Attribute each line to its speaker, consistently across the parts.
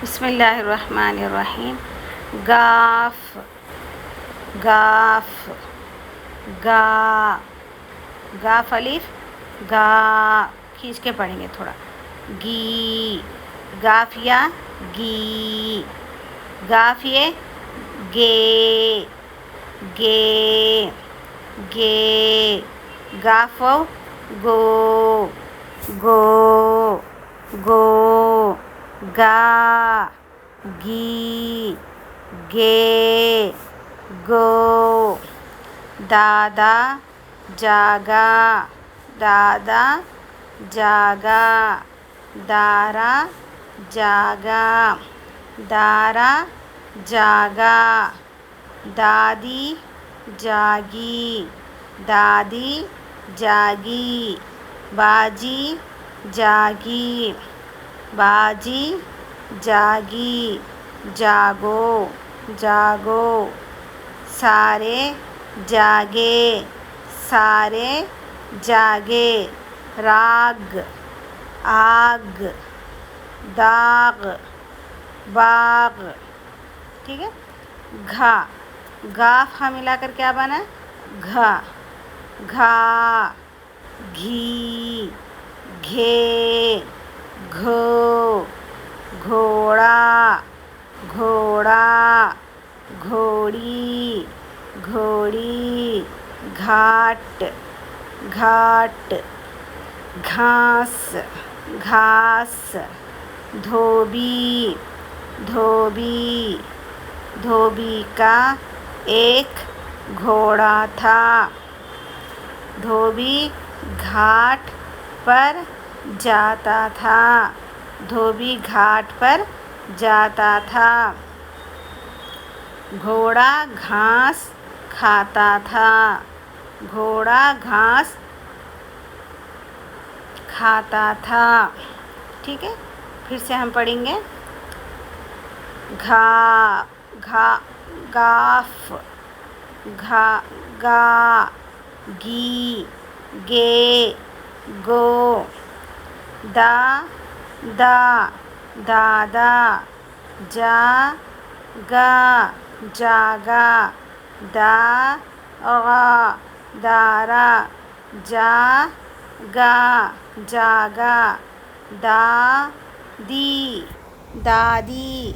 Speaker 1: बिस्मिल्लाहिर्रहमानिर्रहीम। गाफ, गाफ, गा, गाफ अलिफ, गा, खींच के पढ़ेंगे थोड़ा। गी, गाफिया, गी, गाफिए, गे, गे, गे, गाफो, गो, गो, गो, गा, गी, गे, गो, दादा, जागा, दादा, जागा, दारा, जागा, दारा, जागा, दादी, जागी, दादी, जागी, बाजी, जागी, बाजी, जागी, जागो, जागो, सारे, जागे, सारे, जागे, राग, आग, दाग, बाग। ठीक है। घा, गाफ हा मिलाकर क्या बना? घा, घा, घी, घे, घो, घोड़ा, घोड़ा, घोड़ी, घोड़ी, घाट, घाट, घास, घास, धोबी, धोबी, धोबी का एक घोड़ा था। धोबी घाट पर जाता था। धोबी घाट पर जाता था। घोड़ा घास खाता था। घोड़ा घास खाता था। ठीक है। फिर से हम पढ़ेंगे। घा, घा, गाफ, घा, गा, गी, गे, गो, दा, दा, दादा, जा, गा, जागा, दा, गा, दारा, जा, गा, जागा, दा, दी, दादी,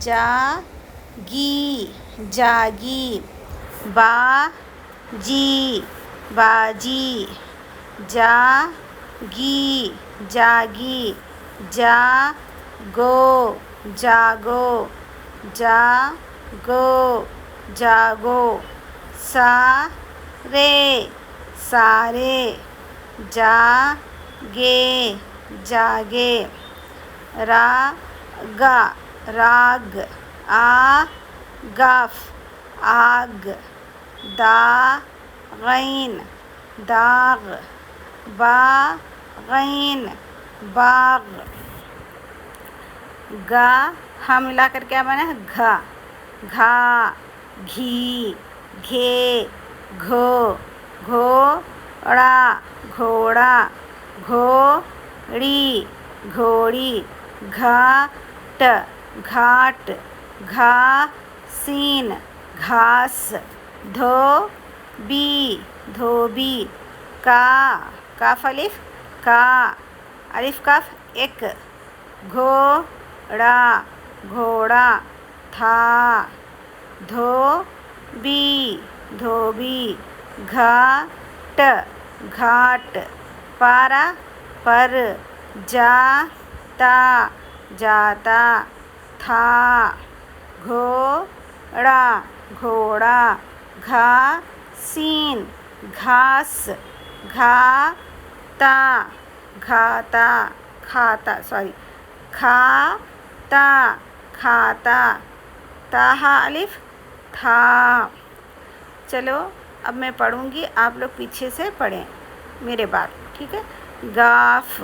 Speaker 1: जा, गी, जागी, बा, जी, बाजी, जा, गी, जागी, जा, गो, जागो, जा, गो, जागो, सा, रे, सारे, जा, गे, जागे, रा, गा, राग, आ, गाफ, आग, दा, गैन, दाग, बा, गैन, बाग। गा हा मिलाकर क्या बना है? घा, घा, घी, घे, घो, घोड़ा, घोड़ा, घोड़ी, घोड़ी, घाट, घाट, घा, सीन, घास, धोबी, धोबी, का, काफ अलिफ, का, अलिफ काफ एक, घोड़ा, घोड़ा, था, धोबी, धोबी, घाट, घाट, पारा, पर, जाता, जाता, था, घोड़ा, घोड़ा, घा, सीन, घास, घाता, घाता, खाता, सॉरी, खाता, खाता, ताहा अलिफ, था। चलो अब मैं पढ़ूँगी, आप लोग पीछे से पढ़ें मेरे बाद। ठीक है। गाफ,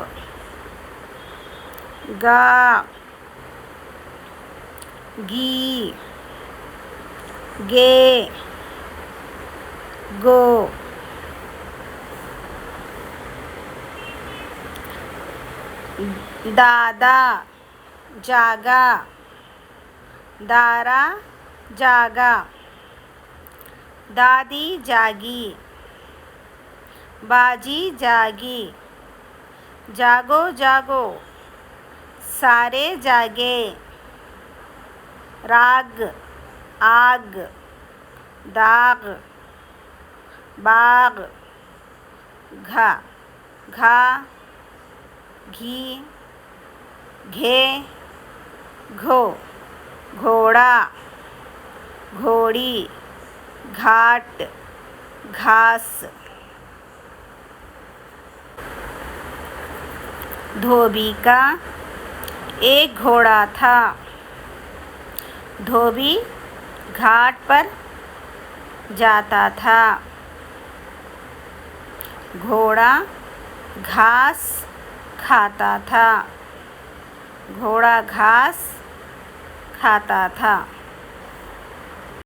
Speaker 1: गा, गी, गे, गो, दादा, जागा, दारा जागा, दादी जागी, बाजी जागी, जागो जागो, सारे जागे, राग आग, दाग, बाग, घा घा, घी, घे, घो, घोड़ा, घोड़ी, घाट, घास। धोबी का एक घोड़ा था। धोबी घाट पर जाता था। घोड़ा घास खाता था। घोड़ा घास खाता था।